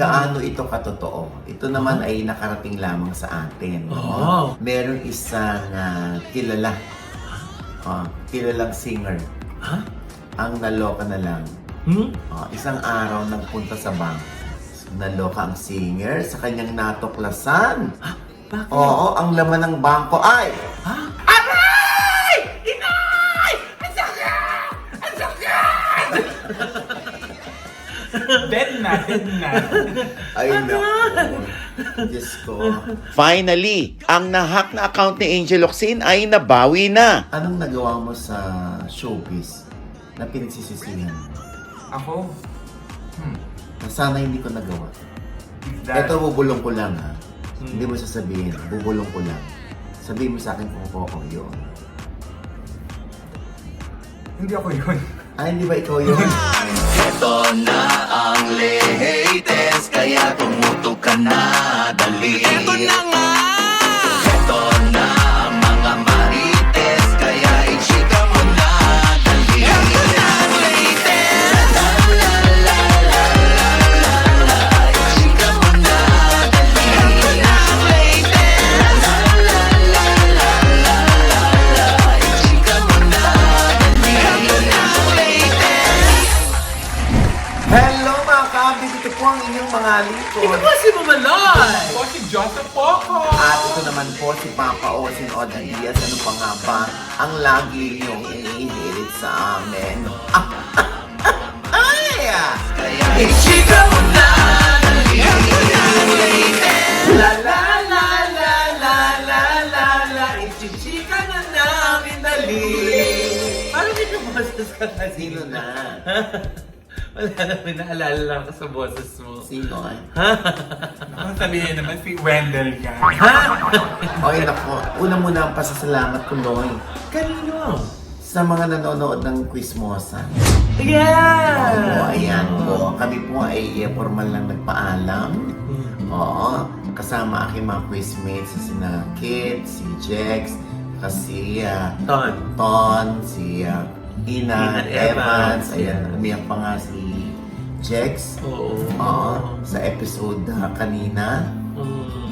gaano ito katotoo. Ito naman ay nakarating lamang sa atin. Oh. Merong isang kilala. Kilalang singer. Ha? Ang naloka na lang. Isang araw nagpunta sa bangko. Naloka ang singer sa kanyang natuklasan. Bakit? Oo, ang laman ng bangko ay... Ha? Aray! Inay! Ang sakit! Ang sakit! Dead na. Ay, naku. Diyos ko. Finally, ang nahack na account ni Angel Locsin ay nabawi na. Anong nagawa mo sa showbiz na pinagsisisihan? Ako? Na sana hindi ko nagawa. That, Ito, bubulong ko lang ha. Hindi mo sasabihin, bubulong ko lang. Sabihin mo sa akin kung ako yun. hindi ako yun. Ay, hindi ba ikaw yun? Ito na ang latest, kaya tumutok ka na, dali. Ito na nga! Ito na ang mga marites, kaya i-chika mo na, dali. Ito na ang latest! La la la la la la la, i-chika mo na, dali. Ito na ang latest! La la la la la la la, i-chika mo na, dali. Ito na ang latest! Hello mga kaabig, ito po ang inyong mga lingkod. Ito si Mamalay! Ako si Joseph Poco! At ito naman po si Papa Osin Oda Diaz. Ano pa nga ba ang lagi niyong inihirit sa amin? Ay! Kaya i-chika mo na, dali. Ito na ang latest! La la la la la la la la, ichichika na namin dali. Parang hindi ka boses ka kasi. Sino na? Wala naman, naalala lang ka sa boses mo. Sino ay? Ako sabihin naman si Wendell yan. Oy, nako. Una muna ang pasasalamat ko, Loy. Kanino? Sa mga nanonood ng Quizmosa. Yeah! Oo, ayan po. Kami po ay formal lang nagpaalam. Oo, kasama aking mga quizmates si sina Kit, si Jex, kasi Ton. si Ina Ina, Evans, ayan, yes. umiyak pa nga si Jex. Oo. Sa episode kanina.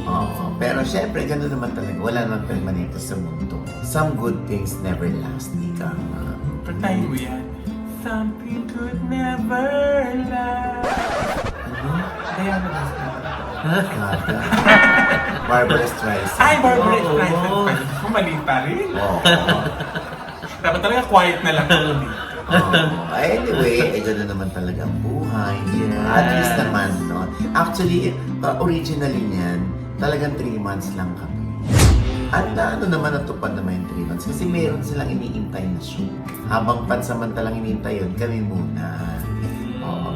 Oo, pero syempre, gano'n naman talaga. Wala naman permanente sa mundo. Some good things never last, di ka nga. Patay mo yan. Something could never last. Ano? Kaya naman. Gaga. Barbara Streisand. Ay, Barbara Oo. Streisand pa rin. Kung mali pa rin. Oo. Dapat talaga quiet na lang ako dito. Anyway, gano'n naman talaga ang buhay. Yes. At least naman, no? Actually, originally niyan, talagang 3 months lang kami. At ano naman natupad naman yung 3 months kasi meron silang iniintay na show. Habang pansamantalang iniintay yun, kami muna.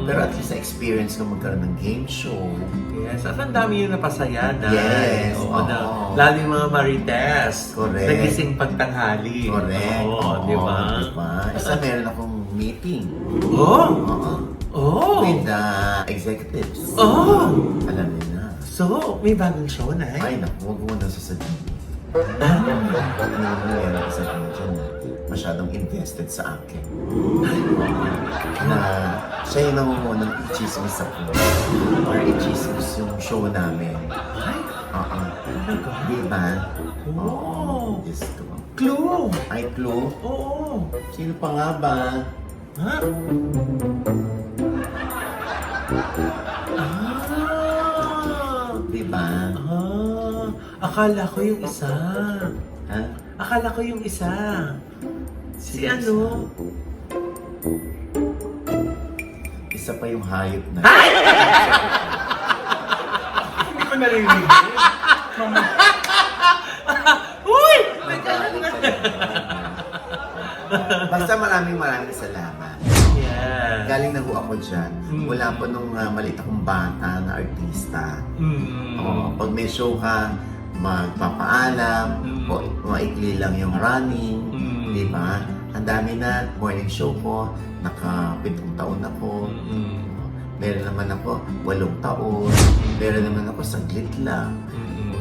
Pero at least na-experience ko magkaroon ng game show. Yes, at ang dami yung napasaya na. Yes, Oo, oo. lalo yung mga marites. Correct. Nagising pagtanghali. Correct. Oo, di ba? Diba? Isa meron akong meeting. Oo. Oo. Oo. With the executives. Oo. Alam niyo na. So, may bagong show na eh. Ay, naku, huwag mo na sasabihin. Ano yung sasabihin dyan na masyadong invested sa akin. Na siya yung nangungunang i-chismis ako. Or i-chismis yung show namin. Ay, Oo. talaga? Diba? Oo. Diyos ko. Clue. Ay, Clue? Oo. Sino pa nga ba? Ha? Ah. Diba? Akala ko yung isa. Ha? Akala ko yung isa. Si ano? Isa pa yung hayop na. Hindi ko narinig. Uy! Magaling talaga. Basta maraming salamat. Yeah. Galing na ho ako dyan. Mm. Wala pa nung maliit akong bata na artista. Mm. Pag may show ka, magpapaalam, o maikli lang yung running, di ba? Ang dami na, morning show ko, naka-7 taon ako. Meron naman ako, 8 taon. Meron naman ako, saglit lang.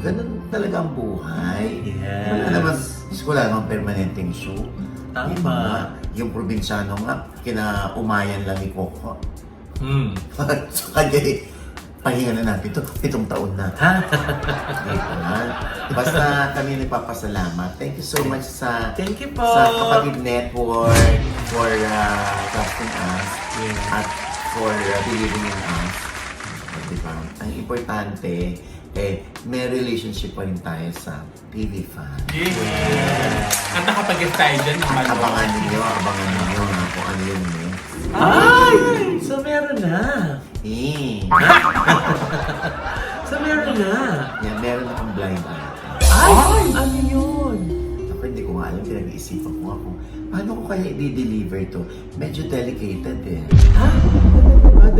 Ganun talaga ang buhay. Yes. Wala naman, wala naman permanenteng show. Tama. Diba? Yung probinsyano nga, kinaumayan lang ni Coco. Mm. Sa kanya pahinga na natin ito. 7 taon na. Ha? Diba? Basta kami nagpapasalamat. Thank you so much sa Thank you po. sa Kapatid Network for trusting us at for believing in us. Diba? Ang importante, may relationship pa rin tayo sa PV fan. Yeah. At nakapag-guest tayo dyan ng Malo. Abangan ninyo kung ano yun eh. Ay! So meron na. So meron na. Yeah, meron akong blind item. Ay! Ano yun? Ako hindi ko nga alam, pinag-iisipan ko ako. Paano ko kaya i-deliver to? Medyo delicate eh. Ha?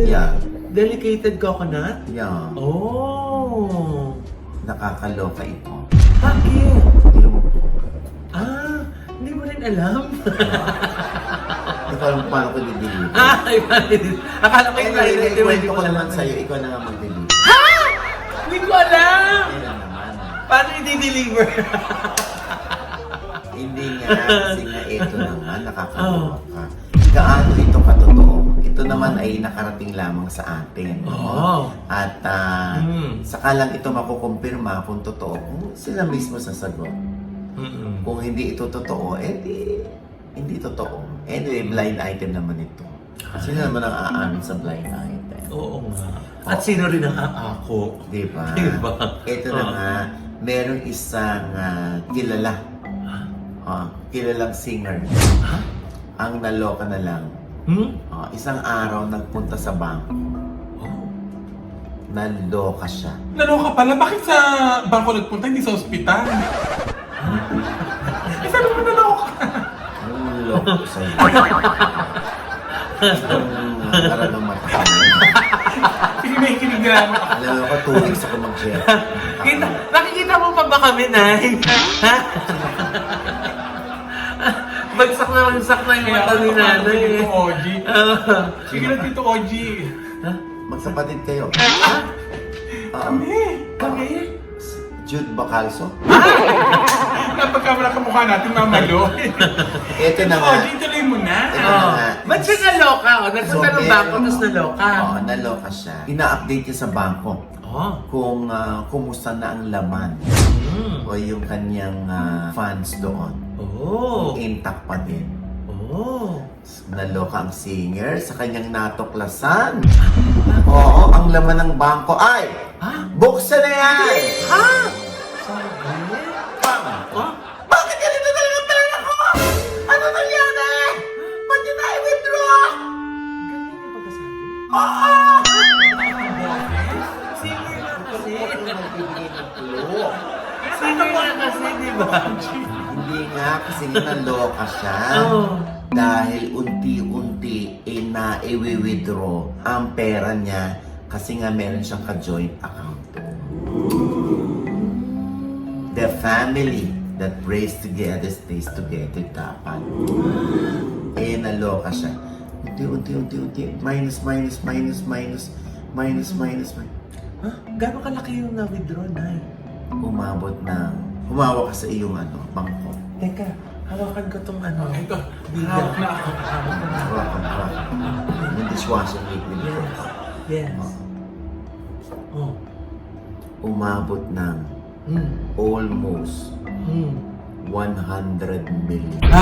Yeah. Delicated coconut? Yeah. Oh! Nakakaloka ito. Bakit? Yung, Hindi mo rin alam. hindi ko alam kung paano ko i-deliver. Ay, bakit? Akala ko yung Anyway, hindi mo kwento ko alam. naman sa'yo, ikaw na nga mag-deliver. Hindi ko alam! Kailan naman? Paano i-deliver? Hindi nga, kasi nga ito naman, nakakaloka. Gaano ito katotoo? Ito naman ay nakarating lamang sa atin. Oo. At saka lang ito makukumpirma kung totoo, kung sila mismo sasagot. Kung hindi ito totoo, hindi totoo. Anyway, blind item naman ito. Sino naman ang aamin sa blind item? Oo nga. At sino rin ang aako? Di ba? Diba? Ito na nga, merong isang kilala. Kilalang singer. Ang naloka na lang. Isang araw nagpunta sa bangko. Naloka siya. Naloka pala, bakit sa bangko nagpunta, hindi sa ospital? Sabi mo naloka. Anong loko ko sa'yo? Ang aralang mata. Sige, may kinig na ako. Alam ko, 2 weeks ako mag-jet. Nakikita mo pa ba kami, Nay? Ha? Bagsak na yung mata ni Nanay. Tito OG. Sige na, Tito OG. Magkapatid kayo. Kami? Jude Bacalso? Napagkamala kamukha natin, mamalo. Ito na nga. OG, tuloy mo na. Ito na nga. Ba't siya naloka? Nagpunta ng bangko, tapos naloka. Oo, naloka siya. Ina-update niya sa bangko kung kumusta na ang laman o yung kanyang funds doon. Intact pa din. Naloka ang singer sa kanyang natuklasan. Oo, ang laman ng bangko ay buksan na yan! Bakit ganito talaga ang pera ko? Ano nangyari? Ba't yun na i-withdraw? Singer lang kasi. Nagbibigay ng clue. Singer lang kasi, di ba? Hindi nga, kasi naloka siya. Dahil unti-unti na-i-withdraw ang pera niya kasi nga meron siyang ka-joint account. The family that prays together stays together dapat. Naloka siya. Unti-unti. Minus. Gano'ng kalaki yung na-withdraw, Nay? Humawak ka sa iyong bangko. Teka, hawakan ko tong Ito, bida. hawak na ako. Hawakan. Yung dishwashing liquid. Yes. Umabot ng almost 100 million. Kaya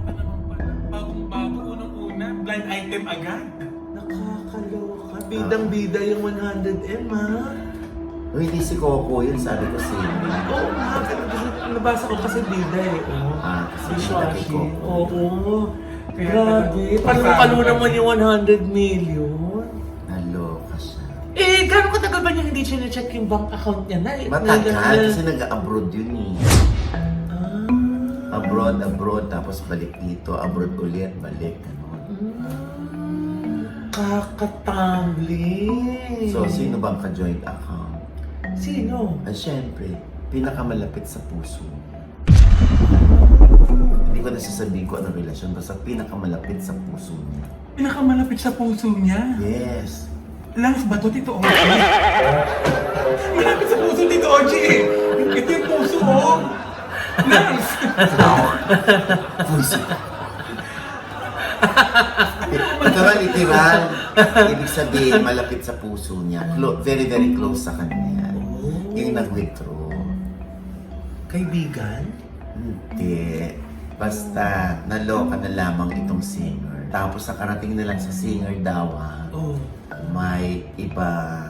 pa naman pala, bagong-bago, unang-una, blind item agad. Nakakaloka. Bidang-bida yung 100M, ha? Hindi si Coco yun, sabi ko si... Oo nga, kasi nabasa ko kasi bida eh. kasi bida kay Coco. Oo. Kaya Grabe. Paano naman yung 100 million? Naloka siya. Gano'ng katagal ba niya hindi siya na-check yung bank account niya na? Matagal kasi nag-abroad yun eh. Abroad, tapos balik dito, abroad ulit, balik, gano'n. Kakatambling. So, sino bang ka-joint account? Sino? Siyempre, pinakamalapit sa puso. Hindi ko nasasabihin ko anong relasyon, basta pinakamalapit sa puso niya. Pinakamalapit sa puso niya. Yes. Lungs ba to, Tito OG? Malapit sa puso, Tito OG eh. Ito yung puso, oh. Lungs. Puso. Literal, literal. Ibig sabihin, malapit sa puso niya. Very, very close sa kanya. Yung nag-withdraw. Kaibigan? Hindi. Basta, naloka na lamang itong singer. Tapos nakarating na lang sa singer daw, Oh. may iba.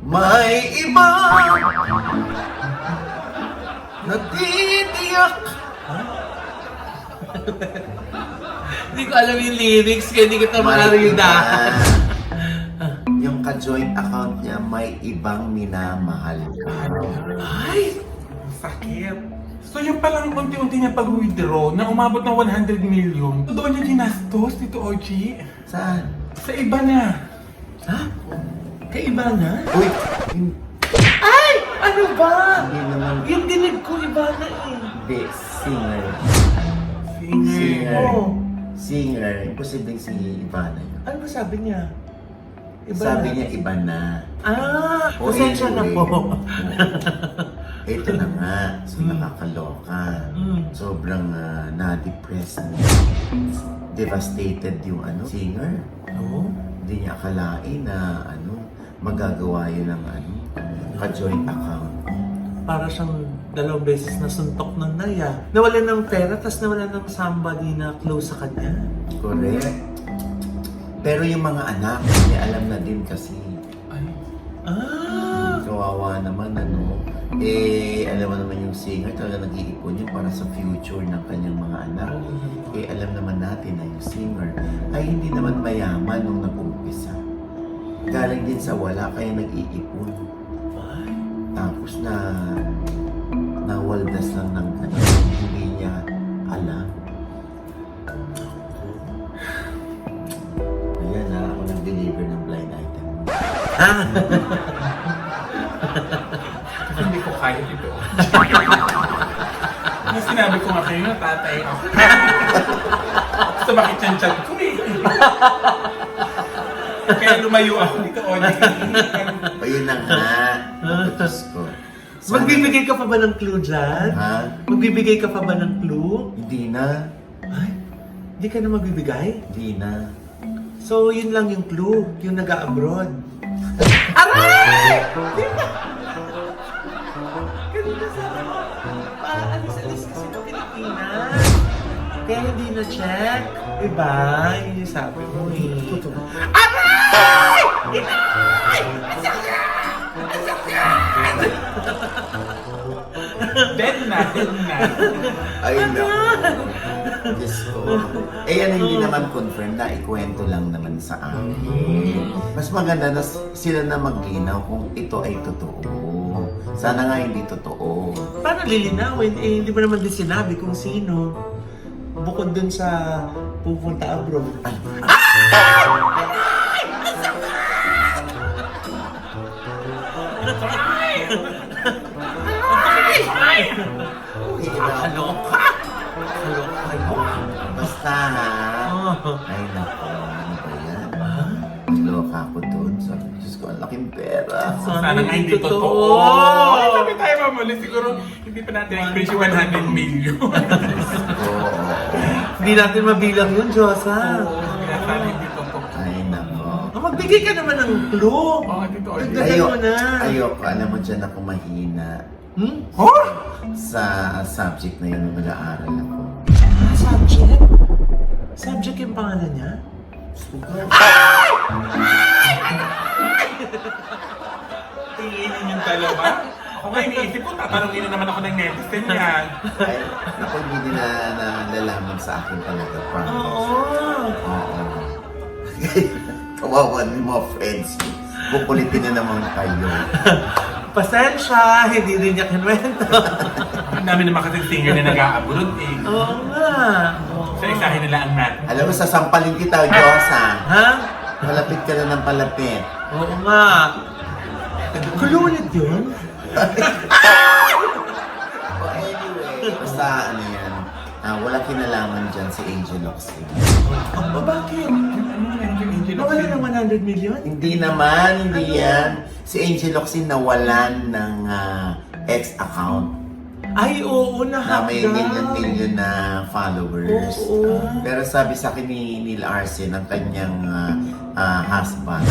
May iba! Natitiyak! Hindi ko alam yung lyrics, kaya hindi ko ito makarindahan. Yung ka-joint account niya, may ibang minamahal ka. Ay! Sakit. So yung palang unti-unti niya pag-withdraw na umabot ng 100 million, doon niya ginastos, Tito Ochi. Saan? Sa iba na. Ha? Kaiba na? Uy! Ay! Ano ba? Hindi naman. Yung dinig ko iba na eh. Hindi, singer. Singer. Oh. Singer. Imposibleng si Ivana yun. Ano ba sabi niya? Iba Sabi na. niya iba na. Ah! O, Pasensya na anyway. po. Ito na nga. So, nakakaloka. Mm. Sobrang na-depress. Devastated yung singer. Oo? Hindi niya akalain na magagawa yun ng ka-joint account. Para siyang 2 beses na suntok ng naya. Nawalan ng pera, tas nawalan ng somebody na close sa kanya. Correct. Pero yung mga anak, hindi alam na din kasi. Ay. Ah! Kawawa naman, alam mo naman yung singer, talaga nag-iipon yun para sa future ng kanyang mga anak. Alam naman natin na yung singer ay hindi naman mayaman nung nag-umpisa. Galing din sa wala, kaya nag-iipon. Ay! Tapos nawaldas lang ng hindi niya alam. Ayan ako nag-deliver ng blind item. Ah! Hindi ko kaya ito. Yung sinabi ko nga kayo, tatay ako. Sumakit yung chat ko eh. Kaya lumayo ako dito, Oli. Ayun na nga. Diyos ko. Sana- Magbibigay ka pa ba ng clue dyan? Ha? Magbibigay ka pa ba ng clue? Hindi na. Ay, hindi ka na magbibigay? Hindi na. So, yun lang yung clue, yung nag-abroad. Aray! Kanina sabi mo, paalis-alis kasi ng Pilipinas. Kaya hindi na-check. Diba? Yun yung sabi mo eh. Aray! Inay! Ang sakit! Ang sakit! Dead na. Ayun na. Diyos ko. Hindi naman confirm na ikwento lang naman sa akin. Mas maganda na sila na maglinaw kung ito ay totoo. Sana nga hindi totoo. Paano lilinawin? Eh, hindi mo naman din sinabi kung sino. Bukod dun sa pupunta abroad. Kaloka! Kaloka! Basta ha. Ay nako, ano ba yan? Niloka ako doon. Sabi ko, Diyos ko, ang laking pera. Sana nga hindi totoo. Ay, sabi tayo mamuli. Siguro hindi pa natin increase yung 100 million. Oo. Hindi natin mabilang yun, Josa. Kaya sana hindi totoo. Ay nako. Magbigay ka naman ng clue. Oo, Tito Oli. Dagdagan mo na. Ayoko, alam mo dyan ako mahina Hmm? Huh? sa subject na yun nung nag-aaral ako. Subject? Subject yung pangalan niya? Tinginin yung dalawa. Ako nga iniisip ko, tatanungin na naman ako ng netizen yan. Ay, naku, hindi nila nalalaman sa akin talaga. Promise. Oo. Kawawa ng mga friends. Kukulitin na naman kayo. Pasensya, hindi rin niya kinwento. Ang dami naman kasi singer na nag-a-abroad eh. Oo nga. Oo. So isahin nila ang natin. Alam mo, sasampalin kita, Diyosa. Ha? Malapit ka na ng palapit. Oo nga. Kululit yun? Basta ano yan, walang kinalaman dyan si Angel Oxley. O bakit? Ano yan yung Angel Nawala Oxley? ng 100 million? Hindi naman, hindi yan. Si Angel Oxley nawalan ng ex account. Ay, oo, na nahak may daw. million na followers. Oo. Pero sabi sa akin ni Neil Arce, ng kanyang husband,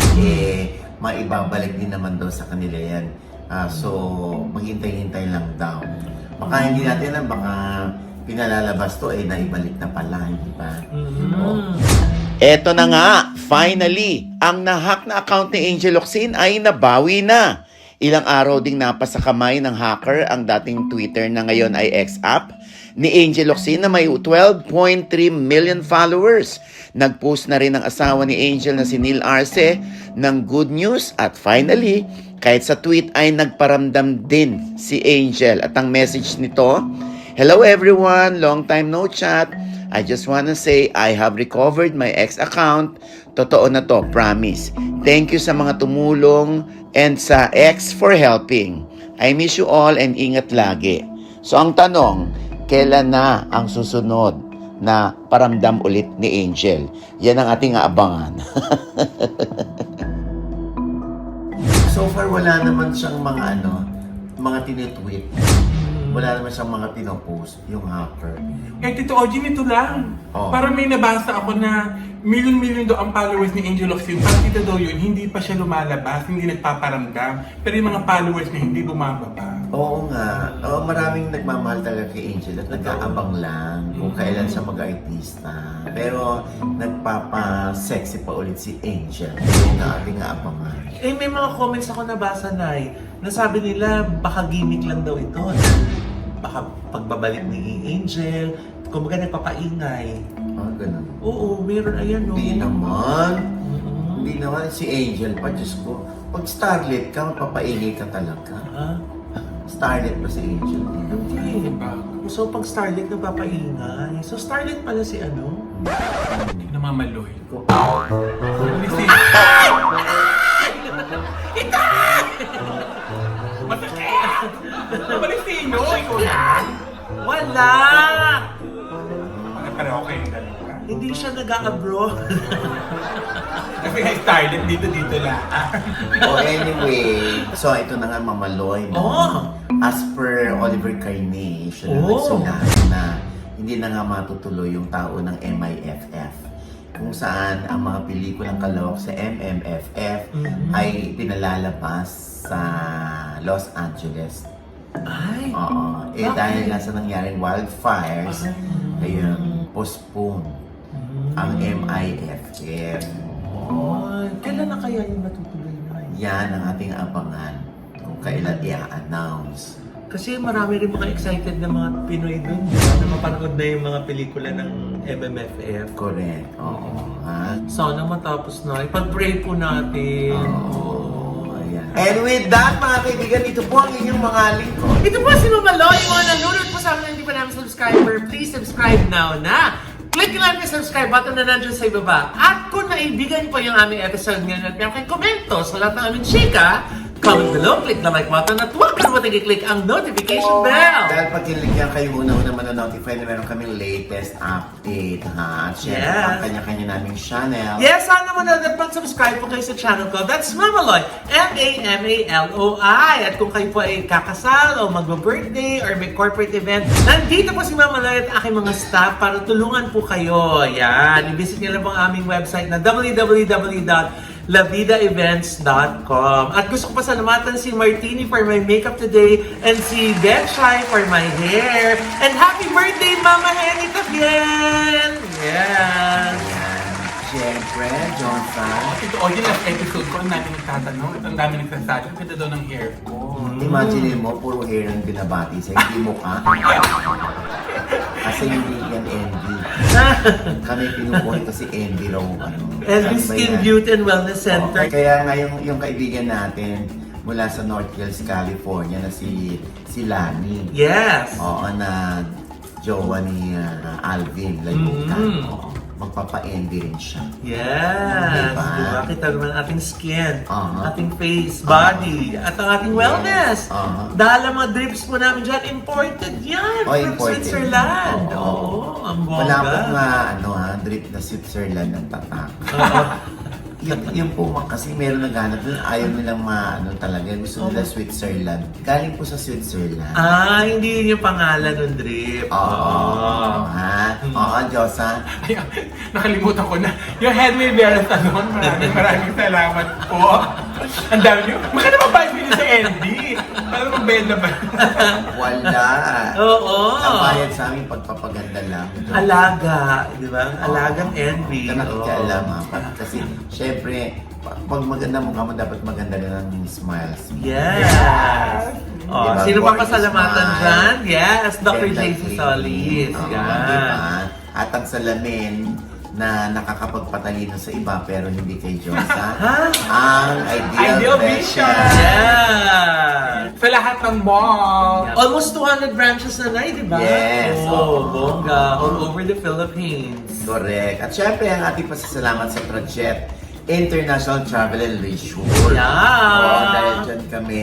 maibabalik din naman daw sa kanila yan. So, maghintay-hintay lang daw. Baka hindi natin alam, baka pinalalabas to, naibalik na pala, hindi ba? Eto na nga, finally, ang nahack na account ni Angel Locsin ay nabawi na. Ilang araw ding napasa kamay ng hacker ang dating Twitter na ngayon ay X app ni Angel Locsin na may 12.3 million followers. Nag-post na rin ang asawa ni Angel na si Neil Arce ng good news at finally, kahit sa tweet ay nagparamdam din si Angel at ang message nito, "Hello everyone, long time no chat. I just wanna say I have recovered my ex account. Totoo na to, promise. Thank you sa mga tumulong and sa ex for helping. I miss you all and ingat lagi." So ang tanong, kailan na ang susunod na paramdam ulit ni Angel? Yan ang ating aabangan. So far, wala naman siyang mga tinitweet. Wala naman siyang mga pinopost, yung hacker. Tito Oji, nito lang. Oh. Parang may nabasa ako na million daw ang followers ni Angel Locsin. Parang dito daw yun, hindi pa siya lumalabas, hindi nagpaparamdam. Pero yung mga followers niya hindi bumababa. Oo nga. Maraming nagmamahal talaga kay Angel at nag-aabang lang kung kailan siya mag-artista. Pero nagpapa-sexy pa ulit si Angel. Yung na ating aabangan. May mga comments ako nabasa, Nay, na sabi nila, baka gimmick lang daw ito. Baka pagbabalik ni Angel, kumbaga nagpapaingay. Ganun. Oo, meron, ayan, no? Hindi naman. Hindi naman. Si Angel pa, Diyos ko. Pag starlet ka, mapapaingay ka talaga. Ha? Starlet pa si Angel. Hindi. Diba? So, pag Starlet nagpapaingay. So, Starlet pala si ano? Namamaloy. Ko- Listen. Masakit! Nabalik sa inyo! Ikaw yan! Wala! Pareho kayong dalawa. Hindi siya nag-abroad. Kasi nga started dito lang. Anyway, so ito na nga mamaloy, no? Oh. As per Oliver Carney, siya na Oh. nagsulat na hindi na nga matutuloy yung tao ng MIFF. Kung saan ang mga pelikulang kalawak sa MMFF ay pinalalabas sa Los Angeles. Ay! Oo. Bakit? Dahil nga sa nangyaring wildfires, ayun, postpone ang MIFF. Oh, kailan na kaya yung natutuloy na yun? Yan ang ating abangan kung kailan i-announce. Kasi marami rin mga excited na mga Pinoy dun, di ba? Na mapanood na yung mga pelikula ng MMFF. Correct. Oo. Ha? Sana matapos na. Ipag-pray po natin. Oo. Ayan. And with that, mga kaibigan, ito po ang inyong mga lingkod. Ito po si Mama Lo, yung mga nanonood po sa amin na hindi pa namin subscriber. Please subscribe now na! Click lang yung subscribe button na nandiyan sa ibaba. At kung naibigan po yung aming episode ngayon at meron kayong komento sa lahat ng aming chika, comment below, click na like button at huwag kalimutan i-click ang notification bell. Dahil pag kinlikyan kayo una-una manonotify na meron kaming latest update, ha? At syempre, Yes. ang kanya-kanya naming channel. Yes, sana manood at mag-subscribe po kayo sa channel ko. That's Mamaloy, M-A-M-A-L-O-I. At kung kayo po ay kakasal o mag-birthday or may corporate event, nandito po si Mamaloy at aking mga staff para tulungan po kayo. Yan, i-visit nyo lang po ang aming website na www.lavidaevents.com. At gusto ko pa salamatan si Martini for my makeup today and si Betchay for my hair. And happy birthday, Mama Henny Tabiel! Yes! Ayan. Syempre, Johnson. Tito Oji, last episode ko, ang dami nagtatanong at ang dami nagsasabi. Ang ganda daw ng hair ko. Imagine mo, puro hair ang binabati sa hindi mukha. Kasi hindi yan Envy. Kami pinupuhay kasi Envy raw. Elvis Saan ba Skin yan? Beauty and Wellness Center. Oo, kaya nga yung kaibigan natin mula sa North Hills, California na si Lani. Yes. Oo, na jowa ni Alvin Layutan. Oo. Magpapa-envy rin siya. Yes. Diba? Diba? Kita naman ang ating skin, Uh-huh. ating face, body, at ang ating wellness. Uh-huh. Dahil ang mga drips po namin dyan, imported yan Oh, from imported. Switzerland. Oo. Oo, ang Wala bongga. pong drip na Switzerland ng tatak. Oo. Yung po kasi meron naghanap doon, ayaw nilang talaga. Gusto nila Switzerland. Galing po sa Switzerland. Hindi yun yung pangalan ng drip. Oo. Oo, Diyosa. Ay, nakalimutan ko na. Yung head may bear salon. Maraming salamat po. Ang dami nyo. Magkano ba 5 minutes sa ND? Para mag-bed na ba? Wala. Oo. Ang bayad sa amin, pagpapaganda lang. Alaga, di ba? Alagang envy. Ito nakikialam kasi syempre, pag maganda mukha mo, dapat maganda rin ang smiles. Yes! Oh, Diba? sino Born pa pasalamatan to dyan? Yes, Dr. Ganda JC Queen. Solis. Oo, Yan. diba? At ang salamin na nakakapagpatalino sa iba pero hindi kay Diyosa. Ang Ideal Ideal Vision. Vision. Yeah! Sa lahat ng mall. Almost 200 branches na di ba? Yes. Oh, bongga. All over the Philippines. Correct. At syempre, ang ating pasasalamat sa Trajet International Travel and Leisure. Yeah. Oo, dahil dyan kami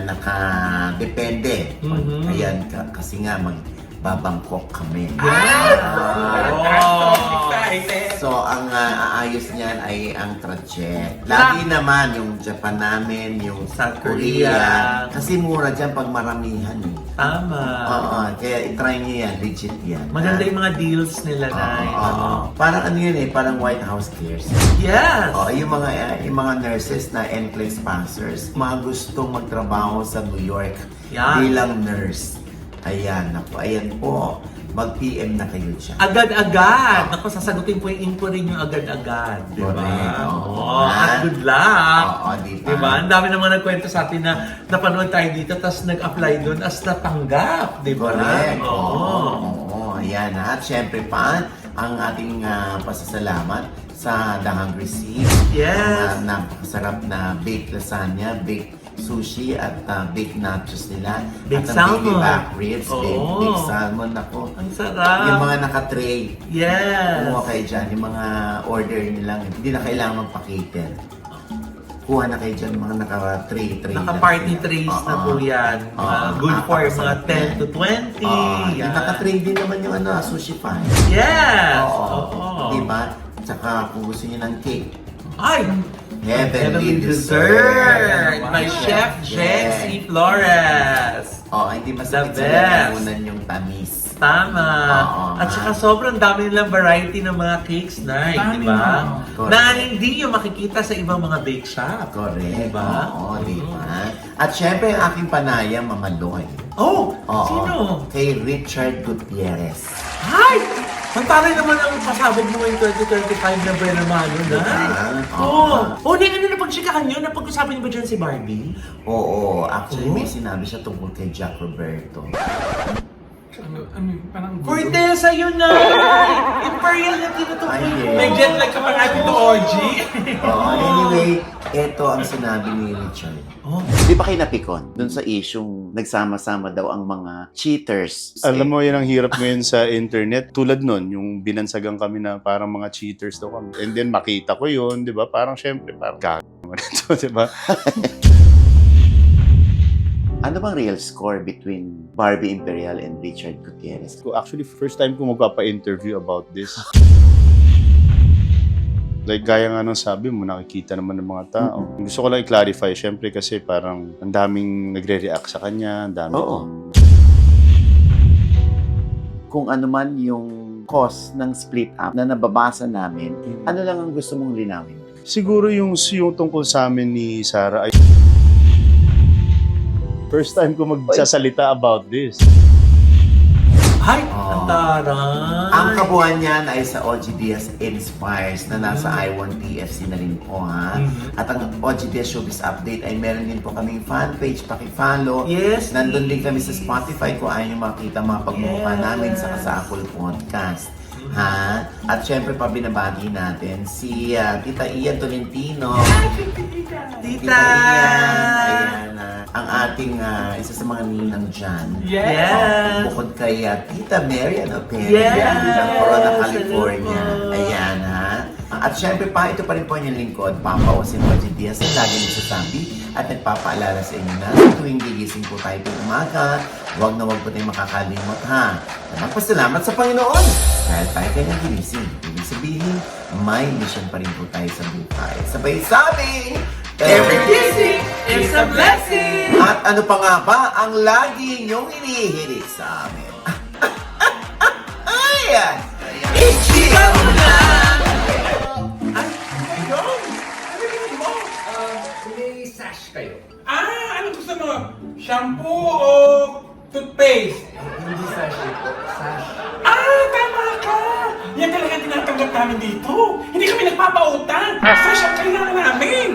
nakadepende. Mhm. Ayan, kasi nga magbabangkok kami. Excited. So, ang aayos niyan ay ang Trajet. Lagi naman yung Japan namin, yung South Korea. Korea. Kasi mura dyan pag maramihan eh. Tama. Oo, kaya itry niyo yan, legit yan. Maganda yung mga deals nila na. Oo. Parang ano yun eh, parang White House Cares. Yes! Oh, yung mga nurses na NCLEX sponsors, mga gustong magtrabaho sa New York Yan. bilang nurse. Ayan, ayan po. Mag-PM na kayo dyan. Agad-agad! Ako, sasagutin po yung inquiry nyo agad-agad. Di ba? Correct. Oo. At good luck! Oo, di ba? Di ba? Ang dami naman nagkwento sa atin na napanood tayo dito tapos nag-apply doon as natanggap. Di ba? Correct. Oo. Oo, ayan. At syempre pa, ang ating pasasalamat sa The Hungry Sea. Yes. Ang napakasarap na baked lasagna, baked sushi at baked nachos nila. Baked at ang baby salmon. back ribs, Oo. baked salmon. Ako, Ang sarap! yung mga naka-tray. Yes! Kumuha kayo dyan, yung mga order nilang, hindi na kailangan magpa-cater. Kuha na kayo dyan, mga naka-tray. Naka-party trays na po yan. Good for mga Napakasarap 10 to 20. Yung Yan. naka-tray din naman yung sushi pan. Yes! Oo. Diba? Tsaka kung gusto niyo ng cake, Ay! Heavenly Dessert! My Wow. chef, Jen Yeah. C. Flores. hindi masakit The sa best. lalamunan yung tamis. Tama. Oo, At saka sobrang dami nilang variety ng mga cakes na, Dami di ba? Correct. Na hindi yung makikita sa ibang mga bake shop. Correct. Diba? Oo, diba? At syempre, ang aking panayang mamaloy. Oh! Oo. Sino? Kay Richard Gutierrez. Hi! Ang taray naman ang pasabog mo ngayong 2025 na buwan naman yun, Diba? ha? Oo. Oh, hindi, ano na pagchikahan nyo? Napag-usapan niyo ba dyan si Barbie? Oo, actually Oo. may sinabi siya tungkol kay Jack Roberto. Parang Corteza yun na! Imperial na tinutukoy Ay, mo. yes. May jet lag ka pa natin to OG. Anyway, ito ang sinabi ni Richard. Oh. Di ba kayo napikon dun sa isyung nagsama-sama daw ang mga cheaters? Alam mo, yan ang hirap ngayon sa internet. Tulad nun, yung binansagan kami na parang mga cheaters daw kami. And then makita ko yun, di ba? Parang syempre, parang naman ito, di ba? Ano bang real score between Barbie Imperial and Richard Gutierrez? Actually, first time ko magpapa-interview about this. Like, gaya nga nung sabi mo, nakikita naman ng mga tao. Gusto ko lang i-clarify, syempre kasi parang ang daming nagre-react sa kanya, ang daming... Oo. Kung ano man yung cause ng split up na nababasa namin, ano lang ang gusto mong linawin? Siguro yung tungkol sa amin ni Sarah ay... First time ko magsasalita about this. Ay, ang Oh. taray. Ang kabuuan niyan ay sa OGDS Inspires na nasa I1TFC na rin po ha. At ang OGDS Showbiz Update ay meron din po kaming fan page, paki-follow. Yes. Nandun din kami sa Spotify kung ayaw nyo makita mga pagmumukha Yes. namin saka sa Apple Podcast. Ha? At syempre pa binabati natin si Tita Ian Tolentino. Tita! Ian. Ayan, ang ating isa sa mga ninang dyan. Yes. Bukod kay Tita Mary Perez Yes. ng Corona, California. Hello po. Ayan ha. At syempre pa, ito pa rin po yung lingkod, Papa Osin Oji Diaz, na lagi nagsasabi, at nagpapaalala sa inyo na sa tuwing gigising po tayo ng umaga, huwag na huwag po tayong makakalimot ha. Na magpasalamat sa Panginoon dahil tayo kanyang ginising. Ibig sabihin, may mission pa rin po tayo sa buhay. Sabay sabing, Every kissing is a blessing! At ano pa nga ba ang lagi niyong inihirit sa amin? Ayan! Ichiga mo na! May sash kayo. Ano gusto mo? Shampoo o toothpaste? Hindi sash ito. Sash. Tama ka! Yan talaga tinatanggap namin dito. Hindi kami nagpapautang. Sash ang kailangan namin.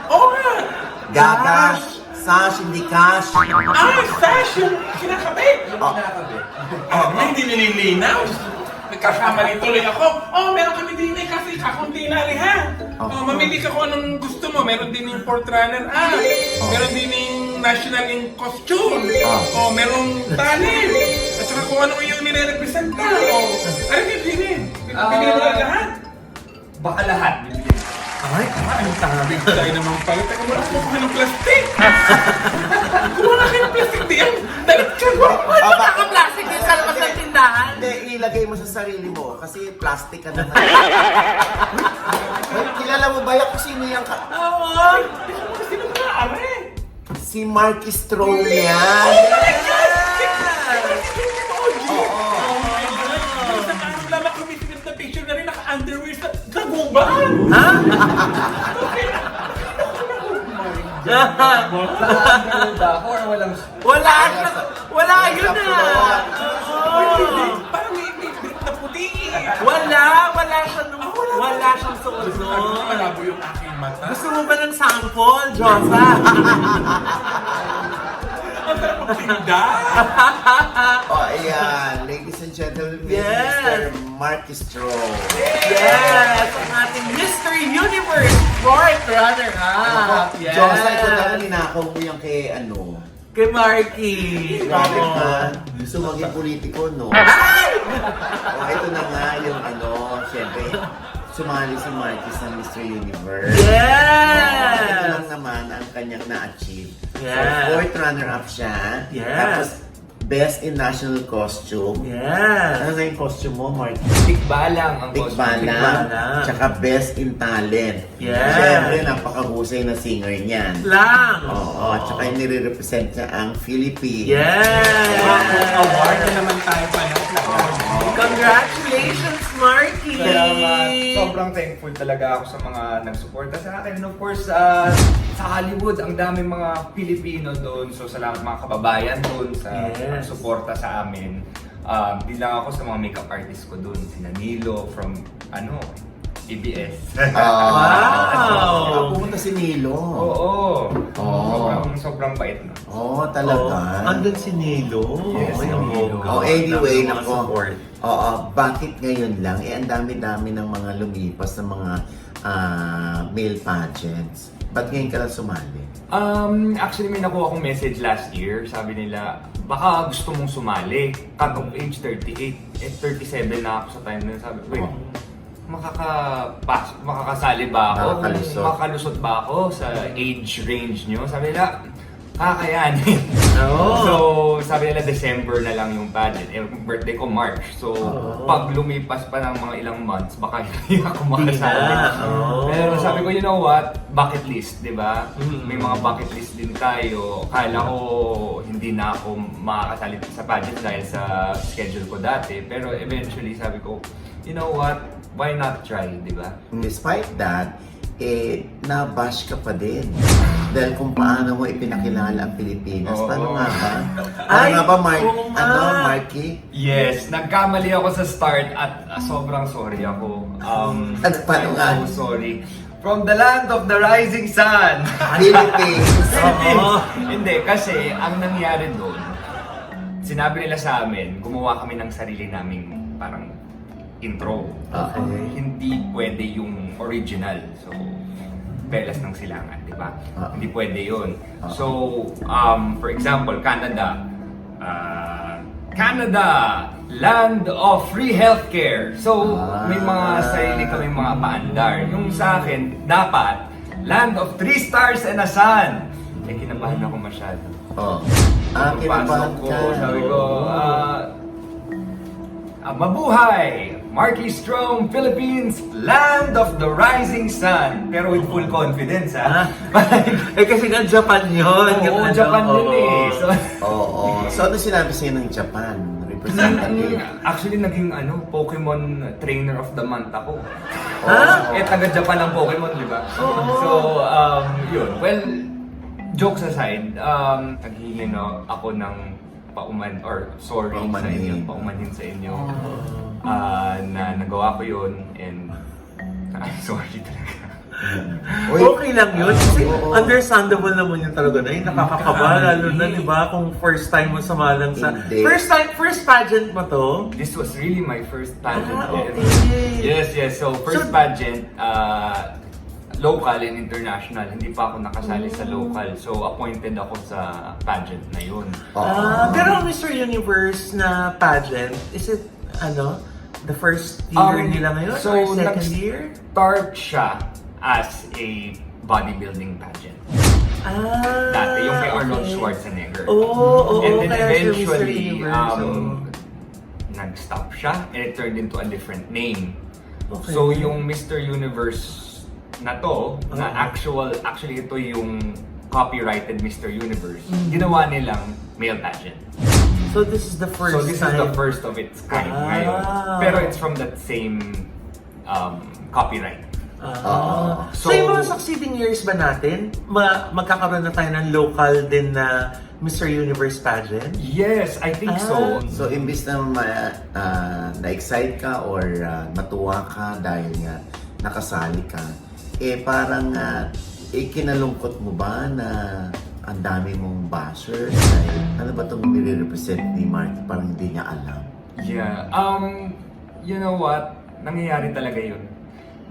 Oo nga. Gagash, sash, hindi cash. Sash yung kinakabit. Nakakabit. May hindi nililinaw. Nagkakamali tuloy ako. Meron kami din kasi kakunti na rin ha. Mamili ka kung anong gusto mo. Meron din yung Port Runner Meron din yung National in Costume. Merong talent. At saka kung ano yung nire-representa. Ano din? Bibili mo lang lahat. Baka lahat. Ang tabi tayo naman pala. Teka mo lang kumuha ng plastic. Kumuha kayo ng plastic diyan. Dalit ka mo. Naka-plastic din sa labas ng tindahan. Hindi, ilagay mo sa sarili mo kasi plastic ka na. Kilala mo ba yan kung sino yan ka? Oo. Sino ba are? Si Marky Strong yan. Lama kumisigit na picture na rin naka-underwear sa kaguban. Or walang... Wala yun na! Parang may bit na puti. Wala siyang suot. Malabo yung aking mata. Gusto mo ba ng sample, Josa? Ang sarap magtinda. Ayan, ladies and gentlemen, Yes. Mr. Marky Strong. Yes! Ang ating Mystery Universe Sport Runner-up! Yes! Josa, ito na ninakaw mo yung kay Kay Marky! Grabe Oo. ka. Gusto maging politiko, no? Ito na nga yung syempre, sumali si Marky sa Mr. Universe. Yes! Ito lang naman ang kanyang na-achieve. Yes. So, fourth runner-up siya. Yes. Tapos, best in national costume. Yes! Ano na yung costume mo, Marky? Tikbalang ang Tikbalang. Tikbalang. Tsaka best in talent. Yes. Siyempre, napakahusay na singer niyan. Lang! Oo, tsaka yung nire-represent niya ang Philippines. Yes! Award na naman tayo pa na. Congratulations, Marky! Salamat. Sobrang thankful talaga ako sa mga nagsuporta sa akin. And of course, sa Hollywood, ang daming mga Pilipino doon. So salamat mga kababayan doon sa Yes. suporta sa amin. Di lang ako sa mga makeup artist ko doon. Si Nanilo from, ABS. Wow! Pumunta si Nilo. Oo. Oo. Sobrang bait na. Oo, talaga. Andun si Nilo. Yes, Oh, yung Nilo. bongga. Oh, anyway, Mga nako. support. Oo, bakit ngayon lang? Ang dami-dami ng mga lumipas ng mga male pageants. Ba't ngayon ka lang sumali? Actually, may nakuha akong message last year. Sabi nila, baka gusto mong sumali. Cut of age 38. 37 na ako sa time na yun. Sabi ko, wait, makakasali ba ako? Makalusot ba ako sa age range nyo? Sabi nila, kakayanin. So, sabi nila December na lang yung pageant. Birthday ko March. So, pag lumipas pa ng mga ilang months, baka hindi ako makasali. Pero sabi ko, you know what? Bucket list, di ba? May mga bucket list din tayo. Kala ko hindi na ako makakasali sa pageant dahil sa schedule ko dati. Pero eventually, sabi ko, you know what? Why not try, di ba? Despite that, nabash ka pa din. Dahil kung paano mo ipinakilala ang Pilipinas. Oo. Paano nga ba? Ay, Paano nga ba, oo nga. Marky? Yes, nagkamali ako sa start at sobrang sorry ako. Paano nga? I'm so sorry. From the land of the rising sun. Philippines. Hindi, kasi ang nangyari doon, sinabi nila sa amin, gumawa kami ng sarili naming parang intro. Okay. Hindi pwede yung original. So, Belas ng Silangan, di ba? Hindi pwede yun. So, for example, Canada. Canada, land of free healthcare. So, may mga sarili kami mga paandar. Yung sa akin, dapat Land of 3 stars and a sun. Eh, kinabahan ako masyado. Oh. Pagpasok Kinabahan ko, ka. sabi ko, mabuhay! Marky Strong, Philippines, land of the rising sun. Pero with full confidence, ha? Eh kasi nga Japan yun. Oo, Japan yun eh. So, Oo. So, ano sinabi sa'yo ng Japan? Representative. actually, naging Pokemon Trainer of the Month ako. Ha? Eh, taga-Japan ang Pokemon, di ba? So, yun. Well, jokes aside, naghihingi na ako ng pauman or sorry sa inyo, paumanhin sa inyo na nagawa ko yun and I'm sorry talaga. Okay lang yun. Kasi understandable naman yun talaga na yun. Nakakakaba, lalo na, di ba? Kung first time mo sumalang sa... Hindi. First pageant mo to? This was really my first pageant ever. Okay. Yes. So, first pageant, local and international. Hindi pa ako nakasali sa local. So, appointed ako sa pageant na yun. Pero ang Mr. Universe na pageant, is it, the first year nila ngayon? So, or second year? Start siya as a bodybuilding pageant. Dati, yung kay Arnold Schwarzenegger. And then kaya siya Mr. eventually, Universe. nag-stop siya and it turned into a different name. Okay. So, yung Mr. Universe na to, na actually ito yung copyrighted Mr. Universe, ginawa nilang male pageant. So this is the first So this is the first of its kind ngayon. Pero it's from that same copyright. So yung mga succeeding years ba natin, magkakaroon na tayo ng local din na Mr. Universe pageant? Yes, I think so. So, imbis na na-excite ka or matuwa ka dahil nga nakasali ka, parang kinalungkot mo ba na ang dami mong bashers? Dahil ano ba itong nire-represent ni Mark? Parang hindi niya alam. Yeah. You know what? Nangyayari talaga yun.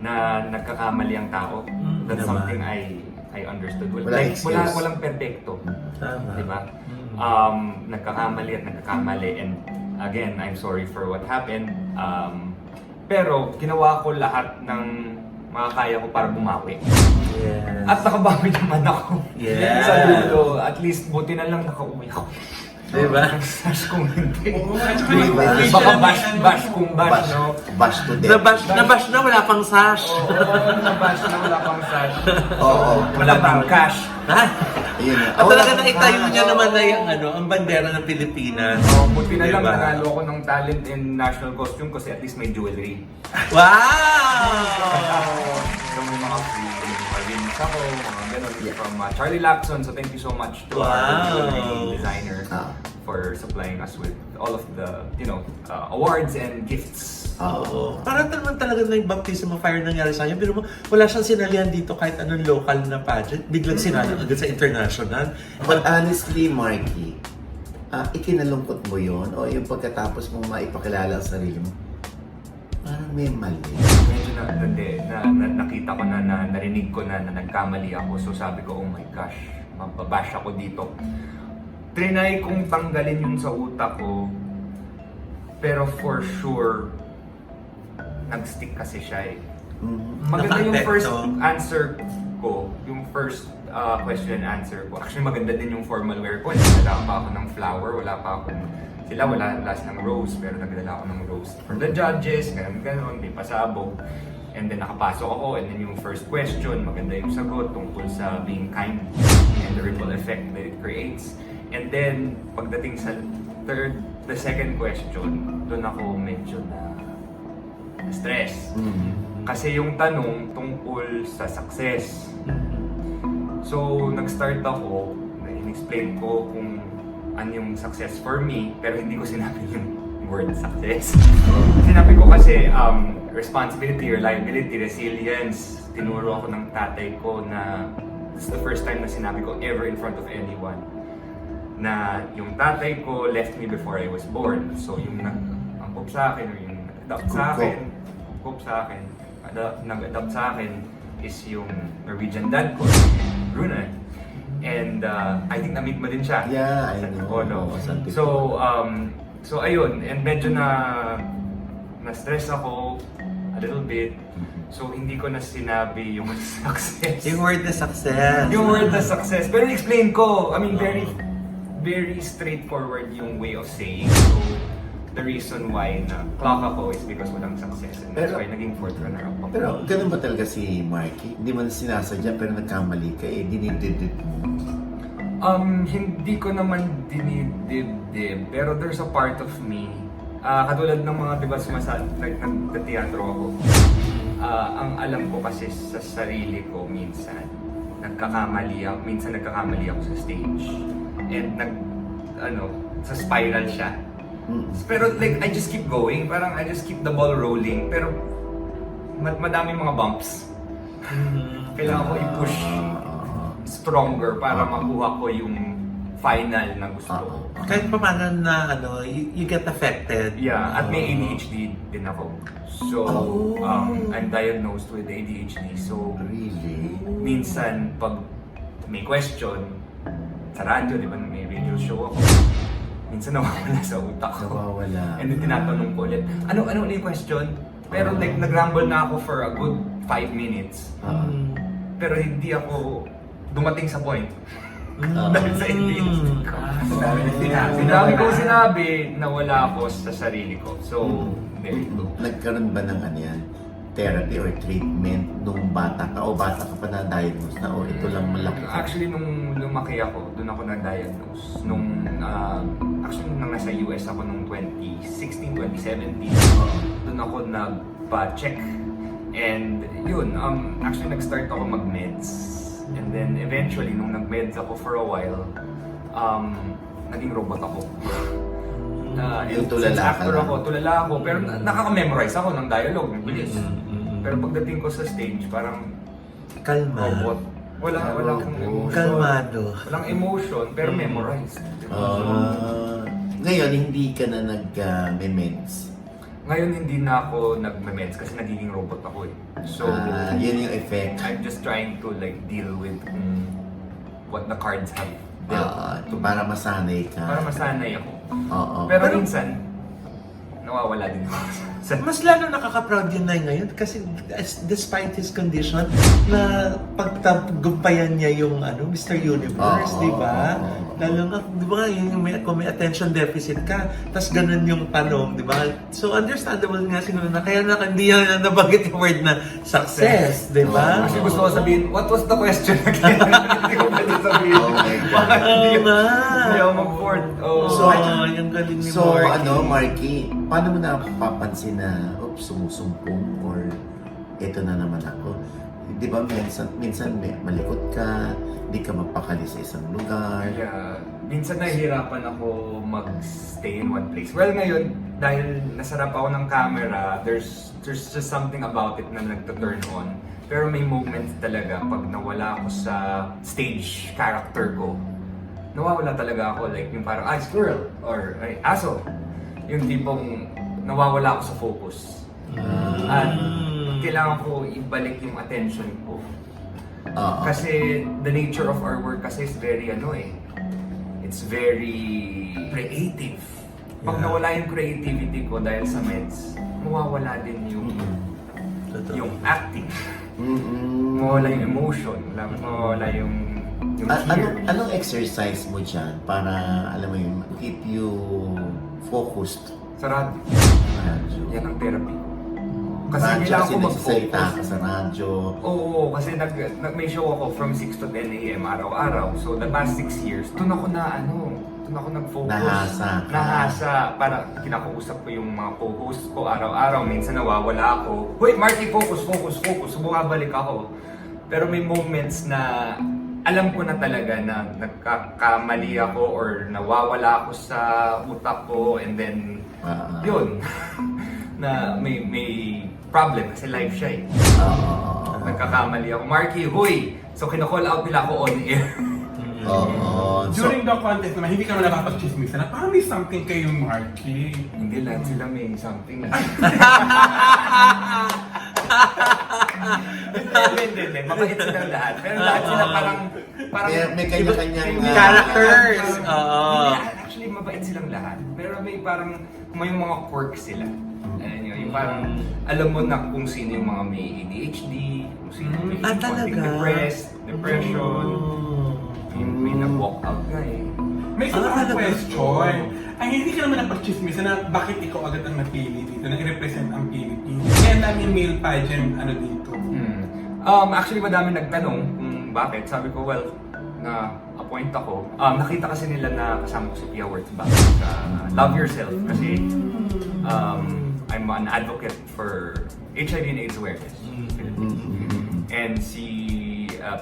Na nagkakamali ang tao. That's something I understood. Walang excuse. Walang perfecto. Tama. Diba? Nagkakamali at nagkakamali. And again, I'm sorry for what happened. Pero ginawa ko lahat ng makakaya ko para bumawi. Yes. At nakabawi naman ako. Yes. Sa dulo. At least buti na lang nakauwi ako. Diba? Sash kung hindi. Diba? Baka bash kung bash, no? Bash to death. Nabash na, wala pang sash. Nabash na wala pang sash. Oo. Wala pang cash. Ayun na. At talaga naitayo niya naman na yung ang bandera ng Pilipinas. Buti na lang Diba? nanalo ako ng talent in national costume kasi at least may jewelry. Wow! So may mga free rings ako, mga ganun from Charlie Lacson. So thank you so much to our jewelry designer for supplying us with all of the, awards and gifts. Oo. Parang naman talaga na yung baptism of fire nangyari sa kanya. Pero wala siyang sinalihan dito kahit anong local na pageant. Biglang sinali agad sa international. But honestly, Marky, ikinalungkot mo yon o yung pagkatapos mo maipakilala ang sarili mo? Parang may mali. Medyo nakita ko na, narinig ko na nagkamali ako. So sabi ko, oh my gosh, mababash ako dito. Trinay kong tanggalin yung sa utak ko. Pero for sure, nag-stick kasi siya eh. Maganda yung first answer ko, yung first question and answer ko. Actually, maganda din yung formal wear ko. Nagdala pa ako ng flower, wala silang rose, pero nagdala ako ng rose for the judges, ganun, may pasabog. And then nakapasok ako, and then yung first question, maganda yung sagot tungkol sa being kind and the ripple effect that it creates. And then, pagdating sa the second question, doon ako medyo na stress. Kasi yung tanong tungkol sa success. So, nag-start ako, in-explain ko kung ano yung success for me, pero hindi ko sinabi yung word success. Sinabi ko kasi, responsibility, reliability, resilience. Tinuro ako ng tatay ko na this is the first time na sinabi ko ever in front of anyone na yung tatay ko left me before I was born. So yung nag-angkop sa akin or yung nag-adopt sa akin is yung Norwegian dad ko, Rune. And I think na-meet mo din siya. Yeah, I know. So ayun, and medyo na-stress ako, little bit. So, hindi ko na sinabi yung success. Yung word na success. Yung word na success. Pero explain ko, I mean, very straightforward yung way of saying. So, the reason why na clock ako is because walang success. And that's why naging fourth runner-up ako. Pero ganun ba talaga si Marky? Hindi mo na sinasadya pero nagkamali ka eh. Dinididid mo. Hindi ko naman dinidibdib, pero there's a part of me, katulad ng mga, diba, like, nagteatro ako. Ang alam ko kasi sa sarili ko, minsan nagkakamali ako sa stage. And sa spiral siya. Pero like, I just keep going, parang I just keep the ball rolling, pero madaming mga bumps. Kailangan ko i-push stronger para makuha ko yung final na gusto ko. Kahit pa paano na you get affected. Yeah, at may ADHD din ako. So, I'm diagnosed with ADHD. So, Really? minsan pag may question sa radyo, di ba, may radio show ako, minsan nawawala sa utak ko. Nawawala. And then tinatanong ko ulit, ano ulit yung question? Pero like, nag-ramble na ako for a good 5 minutes. Pero hindi ako dumating sa point. Dahil sa ADHD ko. Sinabi ko sinabi na wala ako sa sarili ko. So, there you go. Nagkaroon ba ng therapy or treatment nung bata ka? O bata ka pa na-diagnose na? O ito lang malaki? Actually, nung lumaki ako, doon ako na-diagnose. Actually, nung nasa US ako nung 2016, 2017, doon ako nagpa-check. And yun, actually nag-start ako mag-meds. And then eventually, nung nag-meds ako for a while, naging robot ako. Yung tulala ka Actor lang. ako, tulala ako, pero nakaka-memorize ako ng dialogue, ng bilis. Pero pagdating ko sa stage, parang Kalma. robot. Wala akong emotion. Kalmado. Walang emotion, pero memorized. Ngayon, hindi ka na nag-meds. Ngayon hindi na ako nagme-meds kasi nagiging robot ako eh. So, Yun yung effect. I'm just trying to like deal with what the cards have dealt. Para masanay ka. Para masanay ako. Oo. Pero minsan, nawawala din ako. Mas lalo nakaka-proud yun na ngayon kasi despite his condition na pagtagumpayan niya yung Mr. Universe, di ba? Lalo na, di ba, kung may attention deficit ka, tas ganun yung tanong, di ba? So understandable nga siguro na kaya hindi yan nabanggit yung word na success, di ba? Kasi gusto ko sabihin, what was the question again? Hindi ko pwede sabihin. Oh my God. Bakit Oo nga. Hindi ako mag-board. So, yung galing ni So, Marky. Marky, paano mo napapansin na, sumusumpong or eto na naman ako? Di ba, minsan malikot ka, di ka mapakali sa isang lugar. Yeah, minsan nahihirapan ako mag-stay in one place. Well, ngayon, dahil nasarap ako ng camera, there's just something about it na nagta-turn on. Pero may moments talaga pag nawala ako sa stage character ko, nawawala talaga ako. Like yung parang, squirrel! Or, aso! Yung tipong nawawala ako sa focus. At kailangan ko ibalik yung attention ko. Kasi the nature of our work kasi is very it's very creative. Pag nawala yung creativity ko dahil sa meds, mawawala din yung acting. Mawawala yung emotion, mawawala yung fear. Anong exercise mo dyan para, alam mo yun, keep you focused? Sa radyo, Radyo. yan ang therapy. Kasi Radyo, kailangan ko nagsasalita mag-focus. ka sa radyo. Oo, kasi may show ako from 6 to 10 a.m. araw-araw. So the past 6 years, doon ako nag-focus. Nahasa. Para kinakausap ko yung mga co-host ko araw-araw. Minsan nawawala ako. Wait, Marky, focus. So bumabalik ako. Pero may moments na alam ko na talaga na nagkakamali ako or nawawala ako sa utak ko and then yun na may problem kasi live siya eh. Nagkakamali ako. Marky, huy! So kinakall out nila ako on air. During the contest naman, hindi ka naman nakapag-chismisan na parang may something kayo, Marky. Hindi lahat sila may something. Hindi. Mabait silang lahat. Pero lahat sila parang May kanya-kanyang Characters. Hindi, actually, mabait silang lahat. Pero may mga quirks sila. Ayan yun, yung parang alam mo na kung sino yung mga may ADHD, kung sino may konting depression, may nag-walk out na eh. May isa pa question. Ay, hindi ka naman napag-chismisan na bakit ikaw agad ang napili dito na i-represent ang Philippines. Kaya daming male pageant dito. Actually, madami nagtanong kung bakit. Sabi ko, well, na-appoint ako. Nakita kasi nila na kasama ko si Pia Wurtzbach sa Love Yourself kasi I'm an advocate for HIV and AIDS awareness in the Philippines. And si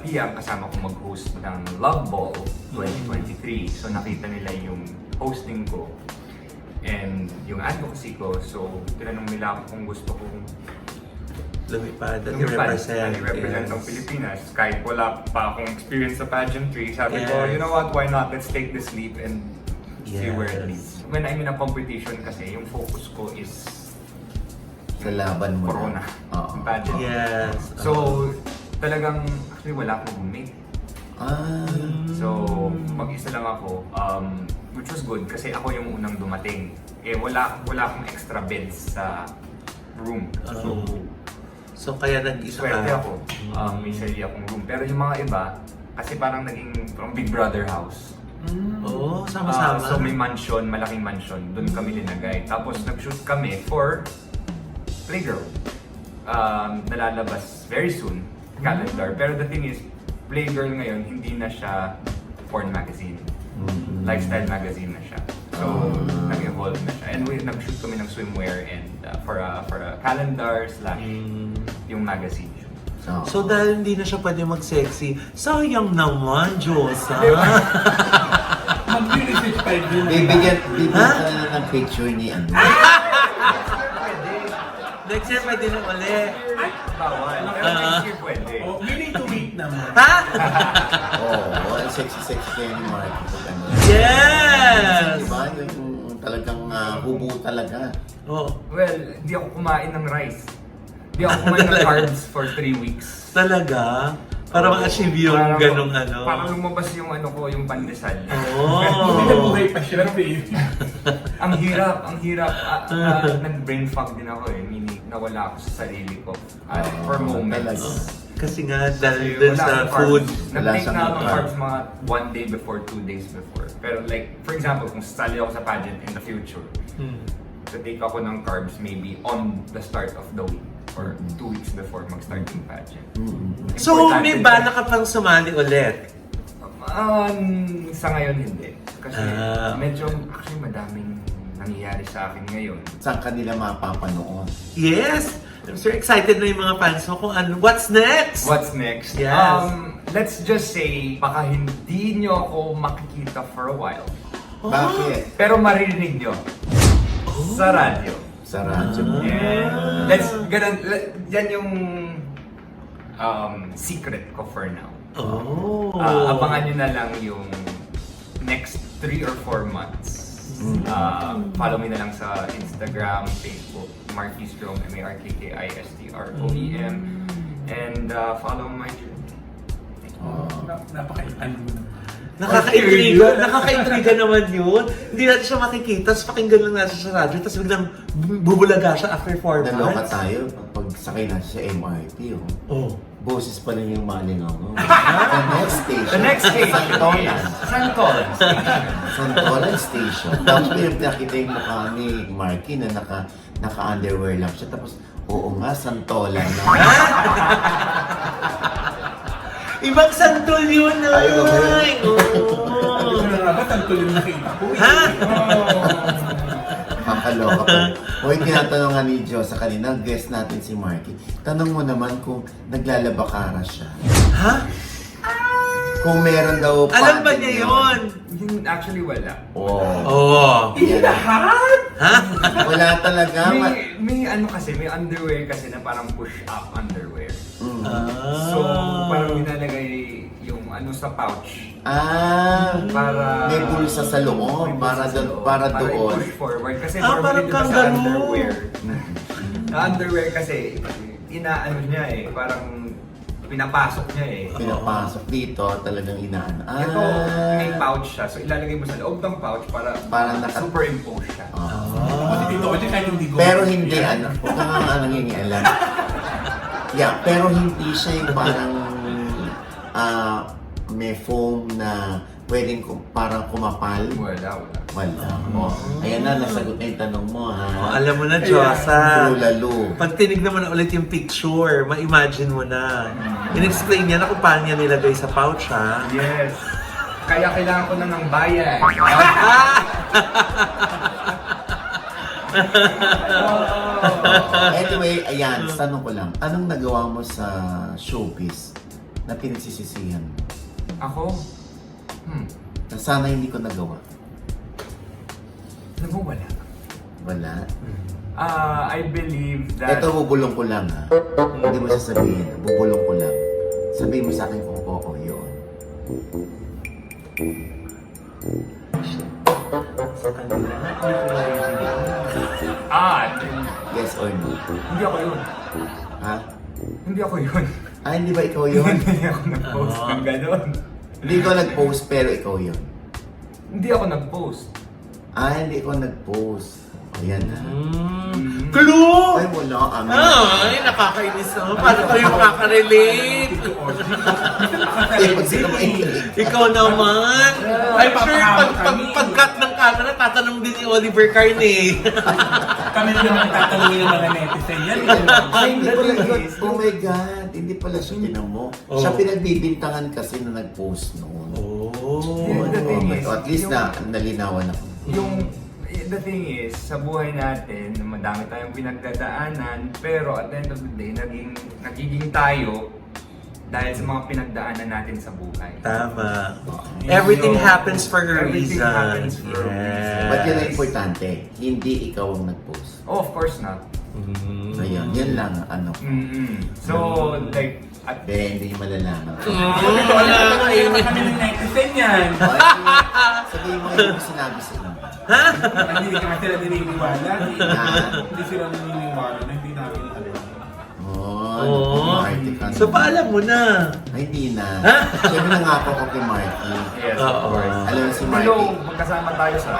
Pia kasama ko mag-host ng Love Ball 2023. So nakita nila yung hosting ko and yung advocacy ko. So tinanong nila ako kung gusto kong Lumipad at i-represent. i-represent ng Pilipinas. Kahit wala pa akong experience sa pageantry, sabi ko, you know what, why not? Let's take this leap and see where it leads. When I'm in a competition kasi, yung focus ko is Sa laban mo. Corona. Oo. Pageant. Yes. So, talagang, actually wala akong roommate. So, mag-isa lang ako, which was good kasi ako yung unang dumating. Eh, wala akong extra beds sa room. So kaya nag-isa Swerte ka. ako. May sarili akong room. Pero yung mga iba, kasi parang naging from Big Brother house. Oo, sama-sama. So may mansion, malaking mansion. Doon kami linagay. Tapos nag-shoot kami for Playgirl. Nalalabas very soon, calendar. Pero the thing is, Playgirl ngayon, hindi na siya porn magazine. Lifestyle magazine na siya. So, nag-evolve na siya. And nag-shoot kami ng swimwear and for a calendar / yung magazine. So dahil hindi na siya pwede mag-sexy, sayang naman, Diyosa. Mag-research pa din. Bibigyan ka na ng picture ni ano. Next year pwede na ulit. Bawal. Pero next year pwede. Oh, you need to wait naman. Ha? Oo, ang sexy kayo ni Mark. Yes! Diba? Yung talagang hubo talaga. Oh, Well, di ako kumain ng rice. Di ako kumain ng carbs for 3 weeks. talaga? Para ma-achieve yung Parang- ganong ano. Parang lumabas yung yung pandesal. Oh. Hindi na buhay pa siya. Ang hirap. Nag-brain fog din ako eh. Meaning, nawala ako sa sarili ko for moments. Kasi nga, dahil Kasi dun wala sa akong food. carbs. Nag-take siyang na ako ng carbs. carbs mga 1 day before, 2 days before. Pero like, for example, kung sasali ako sa pageant in the future, take ako ng carbs maybe on the start of the week or 2 weeks before mag-start yung pageant. So, Importante may din. bala ka pang sumali ulit? Sa ngayon hindi. Kasi medyo, actually madaming nangyayari sa akin ngayon. Saan kanila mapapanood? Yes! I'm so excited na yung mga fans mo kung ano. What's next? What's next? Yes. Let's just say, baka hindi nyo ako makikita for a while. Bakit? Pero maririnig nyo sa radyo. Sa radyo. And yan yung secret ko for now. Oh. Abangan nyo na lang yung next 3 or 4 months. Follow me na lang sa Instagram, Facebook, Marky Strom, MARKKISTROEM, and follow my journey. Napaka-ano mo naman. Nakaka-intriga naman yun. Hindi natin siya makikita, tapos pakinggan lang natin sa radyo, tapos biglang bubulaga siya after 4 months. Naloka tayo pag sakay natin sa MRT. Oh. Boses pa lang yung malingaw mo. The next station. The next station Santolan. is Santolan Station. Santolan Station. Tapos may nakita yung mukha ni Marky na naka-underwear lang siya. Tapos, oo nga, Santolan na. Ibang santol yun na! Ay, iba ba yun? Oo. Ano nga ba? Tanto yung nakita ko. Ha? Kakaloka pa. Hoy, tinatanong nga ni Jo sa kanina, guest natin si Marky. Tanong mo naman kung naglalabakara siya. Ha? Kung meron daw Alam ba patin niya yun? Actually, wala. Oo. Oo. Yan. Ha? Wala talaga. May underwear kasi na parang push-up underwear. Mm. So, parang nilalagay yung sa pouch. Para May bulsa sa loob. Para doon. i-push forward. Kasi Parang normally diba sa kangaroo. underwear. Sa underwear kasi, inaano niya parang pinapasok niya eh. Pinapasok dito, talagang inaan. Ito, may pouch siya. So ilalagay mo sa loob ng pouch para superimpose siya. Kasi dito, kasi kahit hindi ko. Pero hindi, huwag ka nga nangingialam. Yeah, pero hindi siya yung parang may foam na pwedeng parang kumapal. Wala. Wala. Ayan na, nasagot na yung tanong mo, ha? Alam mo na, Diyosa. True lalo. Pag tinignan mo na ulit yung picture, ma-imagine mo na. In-explain niya na kung paano niya nilagay sa pouch, ha? Yes. Kaya kailangan ko na ng bayan. Anyway, ayan, tanong ko lang. Anong nagawa mo sa showbiz na pinagsisisihan mo? Ako? Na sana hindi ko nagawa. Alam mo, wala. Wala. I believe that... Ito, bubulong ko lang, ha? Hindi mo sasabihin. Bubulong ko lang. Sabihin mo sa akin kung oo, yun. Sa kanila, hindi ko marinig. Yes or no? Hindi ako yun. Ha? Hindi ako yun. Hindi ba ikaw yun? Hindi ako nag-post ng gano'n. Hindi ko nag-post, pero ikaw yun. Hindi ako nag-post. Hindi ko nag-post. Ayan na. Clue! Ay, wala. Ay, nakakainis naman. Paano kayo makaka-relate? Ikaw naman. I'm sure pag-cut ng camera, tatanong din ni Oliver Carne. Kami na naman tatanungin ng mga netizen yan. Ay, hindi pala yun. Oh my God. Hindi pala siya tinan mo. Siya pinagbibintangan kasi na nag-post noon. The thing is, At least na nalinawan ako. The thing is, sa buhay natin, madami tayong pinagdadaanan, pero at the end of the day, nagiging tayo dahil sa mga pinagdaanan natin sa buhay. Tama. Everything happens for a Everything reason. happens for a reason. But yun ang importante. Hindi ikaw ang nag-post. Oh, of course not. Ayun, yan lang ang ano. So, like, Hindi malalaman. Wala na kayo na kami ng netizen yan. Sabihin mo yung sinabi sa inyo. Hindi ka sila naniniwala. Hindi sila naniniwala na hindi namin alam. Marty ka. So, paalam mo na. Ay, hindi na. Siyempre nangako ko kay Marty. yes, of course. Alam mo si Marty. Hello, magkasama tayo sa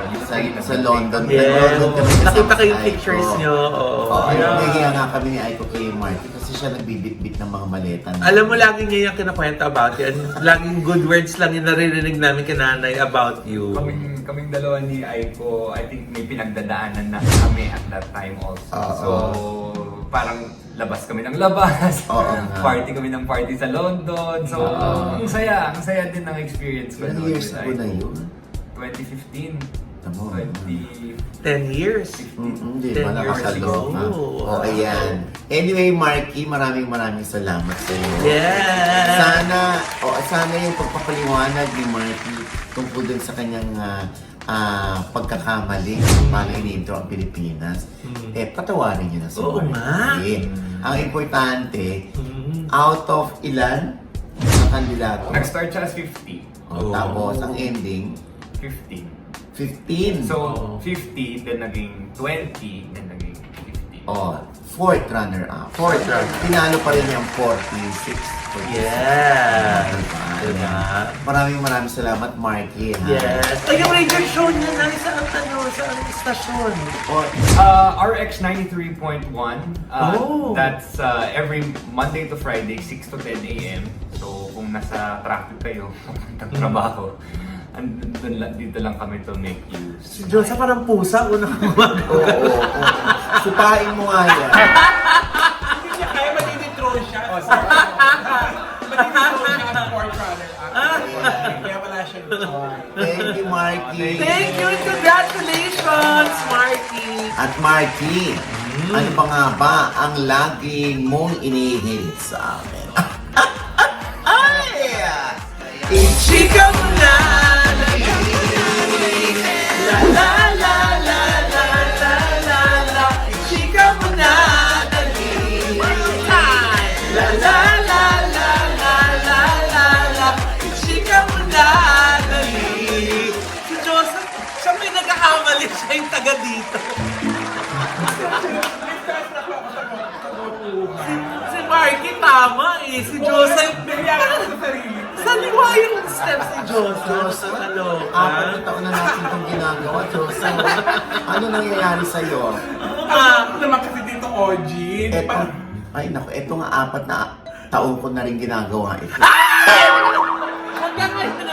Sa London. Yes. London kami kasama Nakita ko yung sa pictures Aiko. nyo. Oo, Yeah. nahihiya nga kami ni Aiko kay Marty kasi siya nagbibit-bit ng mga maleta. Alam mo, lagi niya yung kinakwenta about you. And laging good words lang yung naririnig namin kay nanay about you. Kaming dalawa ni Aiko, I think may pinagdadaanan na kami at that time also. So, parang labas kami ng labas. Party kami ng party sa London. So, ang saya din ng experience ko. Ilang years ago na yun? 2015. Tamo. 10 years. Hindi 10 ba years nakasalok ha? ago. Ayan. Anyway, Marky, maraming salamat sa iyo. Yeah! Sana yung pagpapaliwanag ni Marky tungkol dun sa kanyang pagkakamali paano ini-intro ang Pilipinas, patawarin niyo na sa Oo Marky. Ang importante, out of ilan na kandidato? Nag-start siya as 50. Tapos, ang ending, 15. 15. So, 50, then naging 20, then naging 50. Fourth runner-up. Pinalo pa rin yung 46. Yeah! Diba? Maraming salamat, Marky. Ha? Yes! Ay, yung radio show niya na saan stasyon? RX 93.1. That's every Monday to Friday, 6 to 10 a.m. So, kung nasa traffic kayo, papuntang trabaho, dito lang kami to make you Si Diyosa parang pusa. Unang Oo. Supain mo nga yan. Hindi niya kaya matitithrow siya. Matitithrow siya ang fourth runner up. Kaya wala siyang choice. Thank you, Marky. Thank you! Congratulations, Marky! At Marky, ano pa nga ba ang laging mong inihilig sa amin? Ichika mo na! La la la la la la la la Ichika mo na! La la la la la la la la Ichika mo na! Si Joseph, siya may nagkakamali siya yung taga dito. Si Marky, tama eh. Si Joseph. Nangyari ko sa sarili. Saliwa yung steps ni Joseph. Joseph, Nakakaloka. 4 na taon na natin itong ginagawa, Joseph. Ano nangyayari sa'yo? Ako naman kasi dito, OG. Eto, ay naku, eto nga 4 na taon ko na rin ginagawa ito. Hanggang ngayon